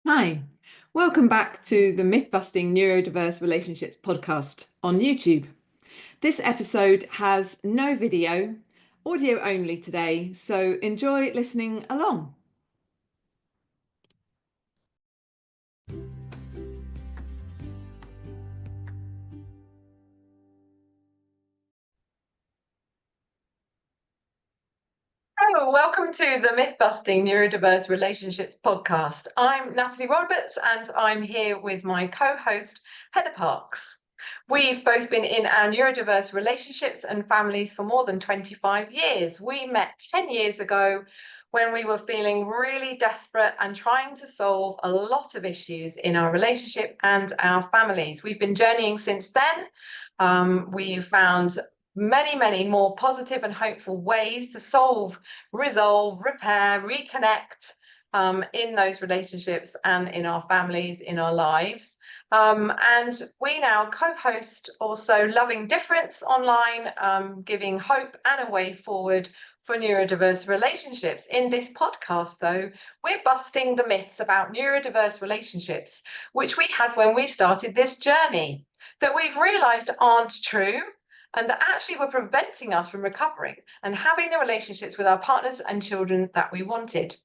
Hi, welcome back to the Myth-Busting Neurodiverse Relationships podcast on YouTube. This episode has no video, audio only today, so enjoy listening along. Hello, welcome to the Myth-Busting Neurodiverse Relationships podcast. I'm Natalie Roberts and I'm here with my co-host Heather Parks. We've both been in our neurodiverse relationships and families for more than 25 years. We met 10 years ago when we were feeling really desperate and trying to solve a lot of issues in our relationship and our families. We've been journeying since then. We've found many more positive and hopeful ways to solve, resolve, repair, reconnect in those relationships and in our families, in our lives. And we now co-host also Loving Difference online, giving hope and a way forward for neurodiverse relationships. In this podcast, though, we're busting the myths about neurodiverse relationships, which we had when we started this journey, that we've realized aren't true and that actually were preventing us from recovering and having the relationships with our partners and children that we wanted.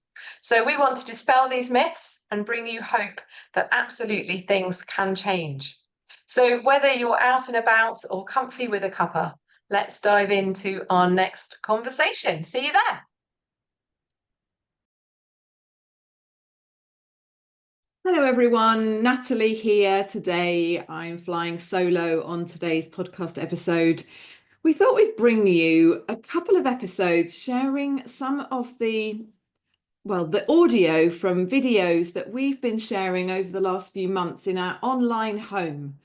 So we want to dispel these myths and bring you hope that absolutely things can change. So whether you're out and about or comfy with a cuppa, let's dive into our next conversation. See you there. Hello, everyone. Natalie here today. I'm flying solo on today's podcast episode. We thought we'd bring you a couple of episodes sharing some of the audio from videos that we've been sharing over the last few months in our online home.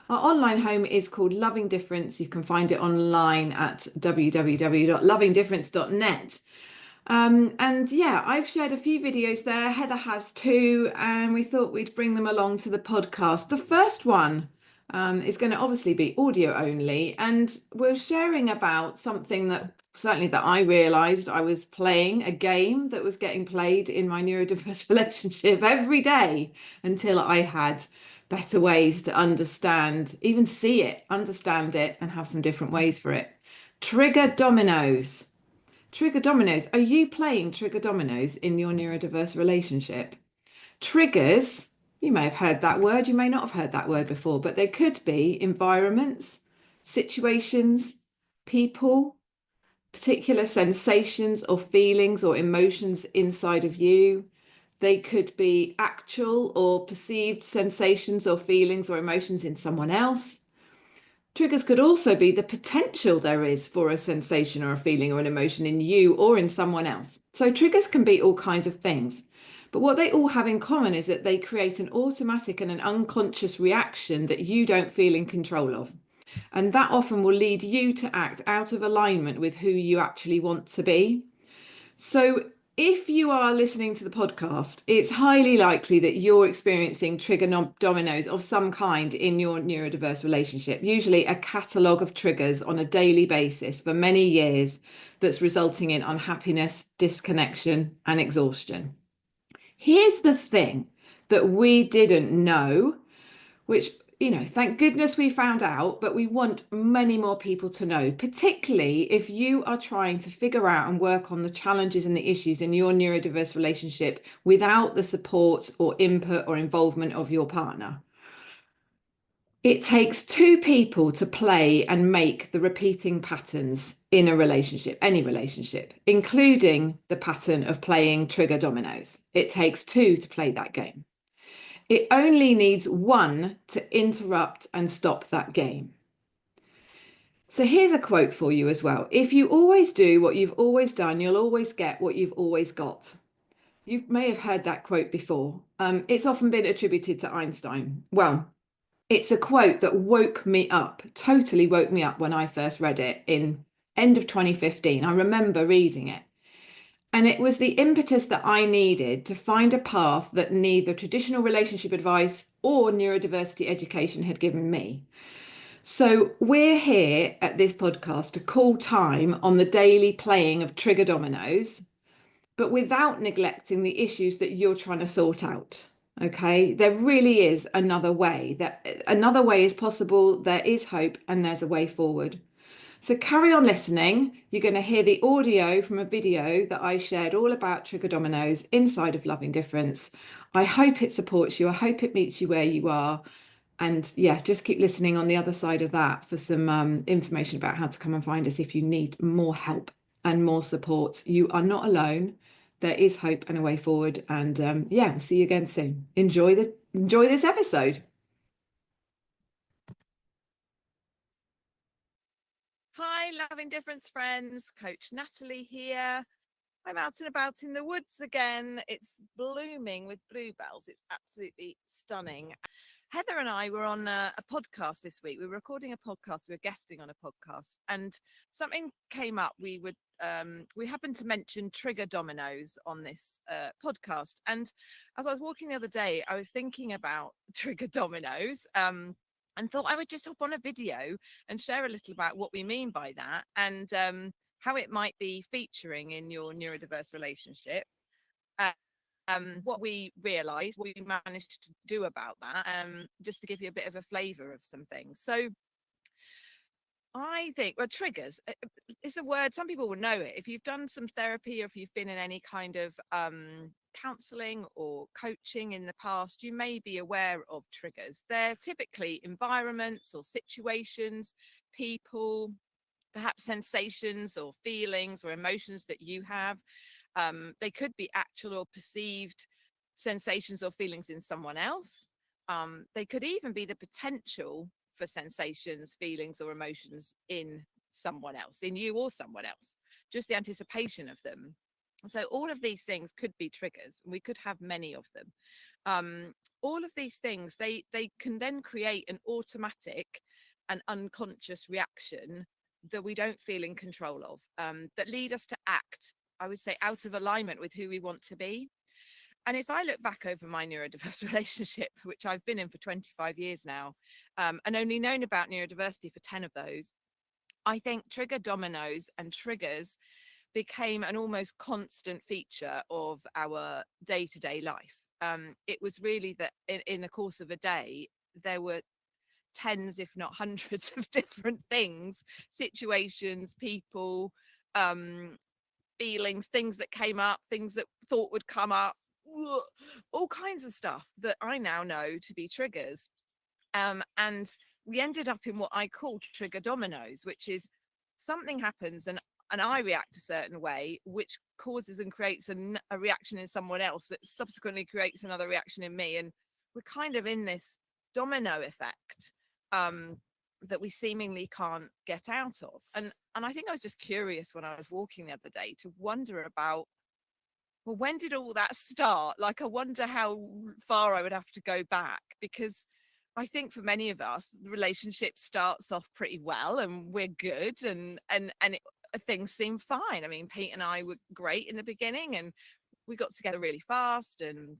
Our online home is called Loving Difference. You can find it online at www.lovingdifference.net. And yeah, I've shared a few videos there. Heather has too, and we thought we'd bring them along to the podcast. The first one is going to obviously be audio only, and we're sharing about something that certainly that I realized I was playing a game that was getting played in my neurodiverse relationship every day until I had better ways to understand, even see it, understand it, and have some different ways for it. Trigger dominoes. Trigger dominoes. Are you playing trigger dominoes in your neurodiverse relationship? Triggers, you may have heard that word, you may not have heard that word before, but they could be environments, situations, people, particular sensations or feelings or emotions inside of you. They could be actual or perceived sensations or feelings or emotions in someone else. Triggers could also be the potential there is for a sensation or a feeling or an emotion in you or in someone else. So triggers can be all kinds of things. But what they all have in common is that they create an automatic and an unconscious reaction that you don't feel in control of. And that often will lead you to act out of alignment with who you actually want to be. So if you are listening to the podcast, it's highly likely that you're experiencing trigger dominoes of some kind in your neurodiverse relationship, usually a catalogue of triggers on a daily basis for many years that's resulting in unhappiness, disconnection, and exhaustion. Here's the thing that we didn't know, which, thank goodness we found out, but we want many more people to know, particularly if you are trying to figure out and work on the challenges and the issues in your neurodiverse relationship without the support or input or involvement of your partner. It takes two people to play and make the repeating patterns in a relationship, any relationship, including the pattern of playing trigger dominoes. It takes two to play that game. It only needs one to interrupt and stop that game. So here's a quote for you as well. If you always do what you've always done, you'll always get what you've always got. You may have heard that quote before. It's often been attributed to Einstein. Well, it's a quote that woke me up, totally woke me up when I first read it in end of 2015. I remember reading it. And it was the impetus that I needed to find a path that neither traditional relationship advice or neurodiversity education had given me. So we're here at this podcast to call time on the daily playing of trigger dominoes, but without neglecting the issues that you're trying to sort out. Okay, there really is another way. That another way is possible. There is hope and there's a way forward. So carry on listening. You're going to hear the audio from a video that I shared all about trigger dominoes inside of Loving Difference. I hope it supports you. I hope it meets you where you are. And yeah, just keep listening on the other side of that for some information about how to come and find us if you need more help and more support. You are not alone. There is hope and a way forward. And yeah, we'll see you again soon. Enjoy this episode. Hi, Loving Difference friends. Coach Natalie here. I'm out and about in the woods again. It's blooming with bluebells. It's absolutely stunning. Heather and I were on a podcast this week. We were recording a podcast. We were guesting on a podcast, and something came up. We happened to mention Trigger Dominoes on this podcast. And as I was walking the other day, I was thinking about Trigger Dominoes. And thought I would just hop on a video and share a little about what we mean by that, and how it might be featuring in your neurodiverse relationship. Uh, what we realised, what we managed to do about that, just to give you a bit of a flavour of some things. So I think, well, triggers, it's a word, some people will know it. If you've done some therapy or if you've been in any kind of counselling or coaching in the past, you may be aware of triggers. They're typically environments or situations, people, perhaps sensations or feelings or emotions that you have. They could be actual or perceived sensations or feelings in someone else. They could even be the potential for sensations, feelings, or emotions in someone else, in you or someone else, just the anticipation of them. So all of these things could be triggers, and we could have many of them. All of these things, they can then create an automatic and unconscious reaction that we don't feel in control of, that lead us to act, I would say, out of alignment with who we want to be. And if I look back over my neurodiverse relationship, which I've been in for 25 years now, and only known about neurodiversity for 10 of those, I think trigger dominoes and triggers became an almost constant feature of our day-to-day life. It was really that in the course of a day, there were tens, if not hundreds, of different things, situations, people, feelings, things that came up, things that thought would come up, all kinds of stuff that I now know to be triggers. And we ended up in what I call trigger dominoes, which is something happens and I react a certain way, which causes and creates a reaction in someone else that subsequently creates another reaction in me. And we're kind of in this domino effect that we seemingly can't get out of. And I think I was just curious when I was walking the other day to wonder about, well, when did all that start? Like, I wonder how far I would have to go back, because I think for many of us, the relationship starts off pretty well and we're good, and things seem fine. I mean, Pete and I were great in the beginning and we got together really fast, and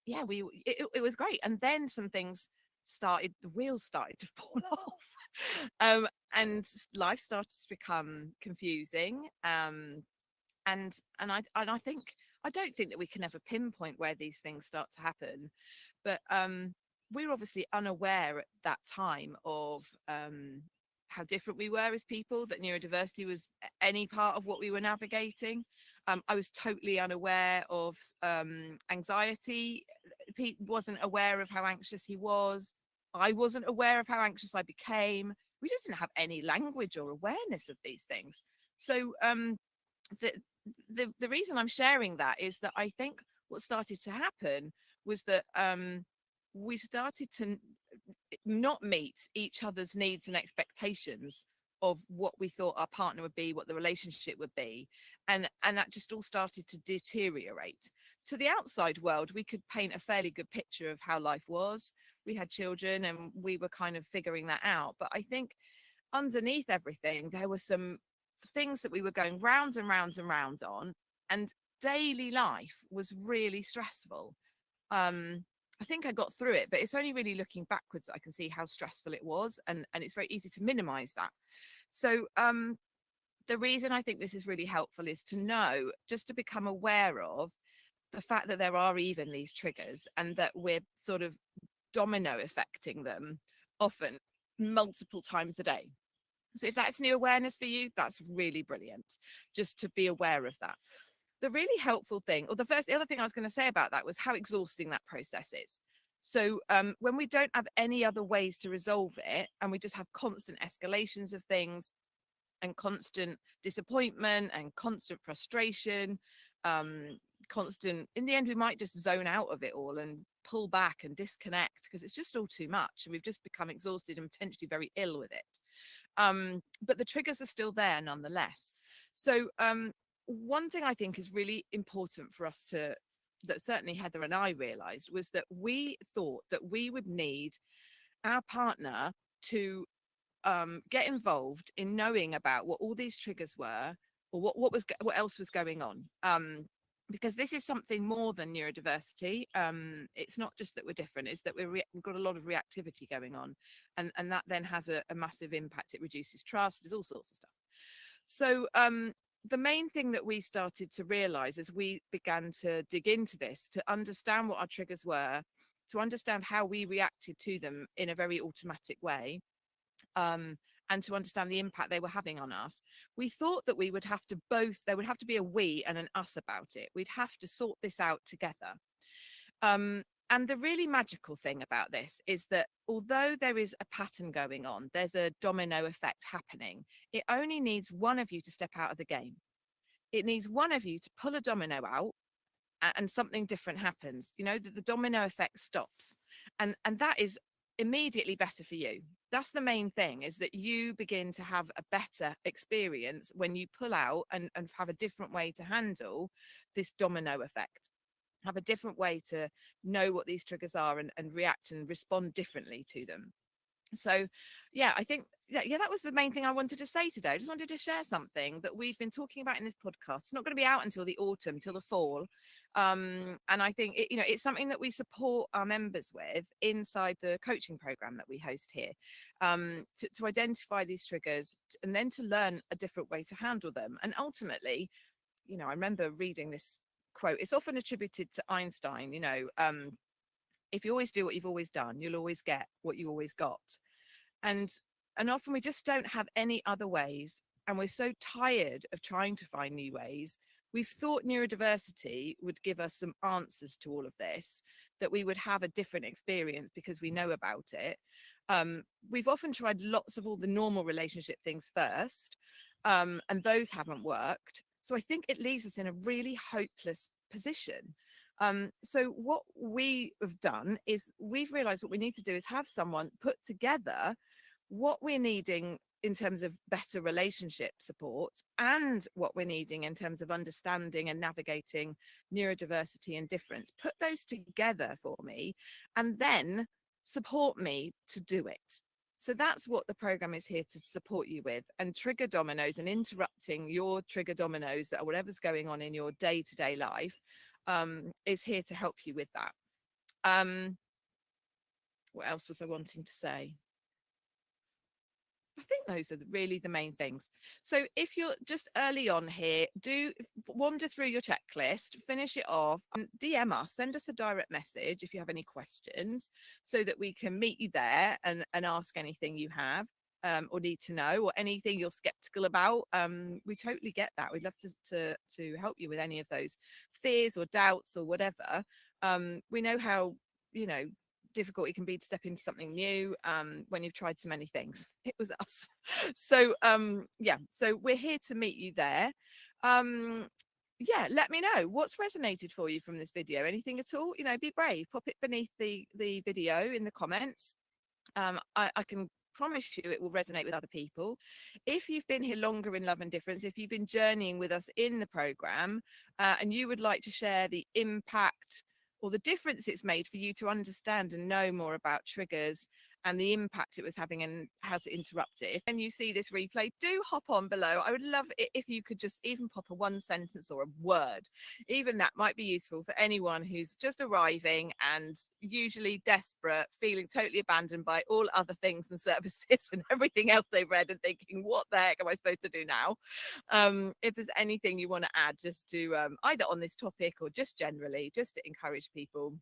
yeah, it was great. And then some things started, the wheels started to fall off, and life started to become confusing. And I think, I don't think that we can ever pinpoint where these things start to happen, but we're obviously unaware at that time of how different we were as people, that neurodiversity was any part of what we were navigating. I was totally unaware of anxiety. Pete wasn't aware of how anxious he was. I wasn't aware of how anxious I became. We just didn't have any language or awareness of these things. So the the reason I'm sharing that is that I think what started to happen was that we started to not meet each other's needs and expectations of what we thought our partner would be, what the relationship would be, and that just all started to deteriorate. To the outside world, we could paint a fairly good picture of how life was. We had children and we were kind of figuring that out, but I think underneath everything there were some things that we were going round and round and round on, and daily life was really stressful. I think I got through it, but it's only really looking backwards that I can see how stressful it was, and it's very easy to minimize that. So the reason I think this is really helpful is to know, just to become aware of the fact that there are even these triggers and that we're sort of domino affecting them often multiple times a day. So if that's new awareness for you, that's really brilliant, just to be aware of that. The really helpful thing, or the other thing I was going to say about that was how exhausting that process is. So when we don't have any other ways to resolve it, and we just have constant escalations of things and constant disappointment and constant frustration, constant, in the end, we might just zone out of it all and pull back and disconnect because it's just all too much. And we've just become exhausted and potentially very ill with it. But the triggers are still there nonetheless. So one thing I think is really important for us to, that certainly Heather and I realized, was that we thought that we would need our partner to get involved in knowing about what all these triggers were, or what else was going on. Because this is something more than neurodiversity. It's not just that we're different, it's that we've got a lot of reactivity going on, and that then has a massive impact. It reduces trust, there's all sorts of stuff. So the main thing that we started to realize as we began to dig into this, to understand what our triggers were, to understand how we reacted to them in a very automatic way, and to understand the impact they were having on us, we thought that we would have to there would have to be a we and an us about it. We'd have to sort this out together. And the really magical thing about this is that although there is a pattern going on, there's a domino effect happening. It only needs one of you to step out of the game. It needs one of you to pull a domino out and something different happens. You know, the domino effect stops. And that is immediately better for you. That's the main thing, is that you begin to have a better experience when you pull out and have a different way to handle this domino effect, have a different way to know what these triggers are and react and respond differently to them. So yeah, I think that was the main thing I wanted to say today. I just wanted to share something that we've been talking about in this podcast. It's not going to be out until the autumn, till the fall, and I think it's something that we support our members with inside the coaching program that we host here, to identify these triggers and then to learn a different way to handle them. And ultimately, I remember reading this quote. It's often attributed to Einstein. If you always do what you've always done, you'll always get what you always got. And often we just don't have any other ways. And we're so tired of trying to find new ways. We've thought neurodiversity would give us some answers to all of this, that we would have a different experience because we know about it. We've often tried lots of all the normal relationship things first, and those haven't worked. So I think it leaves us in a really hopeless position. So what we have done is we've realized what we need to do is have someone put together what we're needing in terms of better relationship support and what we're needing in terms of understanding and navigating neurodiversity and difference. Put those together for me and then support me to do it. So that's what the program is here to support you with. And Trigger Dominoes, and interrupting your trigger dominoes, that whatever's going on in your day-to-day life, is here to help you with that. What else was I wanting to say? I think those are really the main things. So if you're just early on here, do wander through your checklist, finish it off, and DM us, send us a direct message if you have any questions, so that we can meet you there and ask anything you have, or need to know, or anything you're skeptical about. We totally get that. We'd love to help you with any of those fears or doubts or whatever. We know how, difficult it can be to step into something new when you've tried so many things. It was us. So so we're here to meet you there. Let me know what's resonated for you from this video. Anything at all, be brave, pop it beneath the video in the comments. I can promise you it will resonate with other people. If you've been here longer in Love and Difference, if you've been journeying with us in the program, and you would like to share the impact or the difference it's made for you to understand and know more about triggers and the impact it was having and how to interrupt it. If then you see this replay, do hop on below. I would love it if you could just even pop a one sentence or a word. Even that might be useful for anyone who's just arriving and usually desperate, feeling totally abandoned by all other things and services and everything else they've read, and thinking, what the heck am I supposed to do now? If there's anything you want to add just to either on this topic or just generally, just to encourage people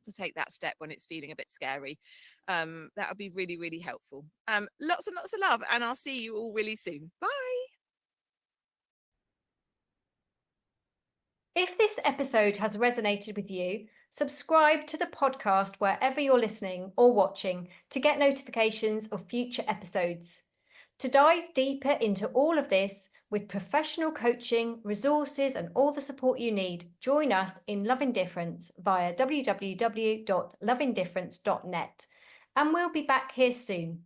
to take that step when it's feeling a bit scary, that would be really, really helpful. Lots and lots of love, and I'll see you all really soon. Bye. If this episode has resonated with you, subscribe to the podcast wherever you're listening or watching to get notifications of future episodes. To dive deeper into all of this with professional coaching, resources, and all the support you need, join us in Love Indifference via www.loveindifference.net. And we'll be back here soon.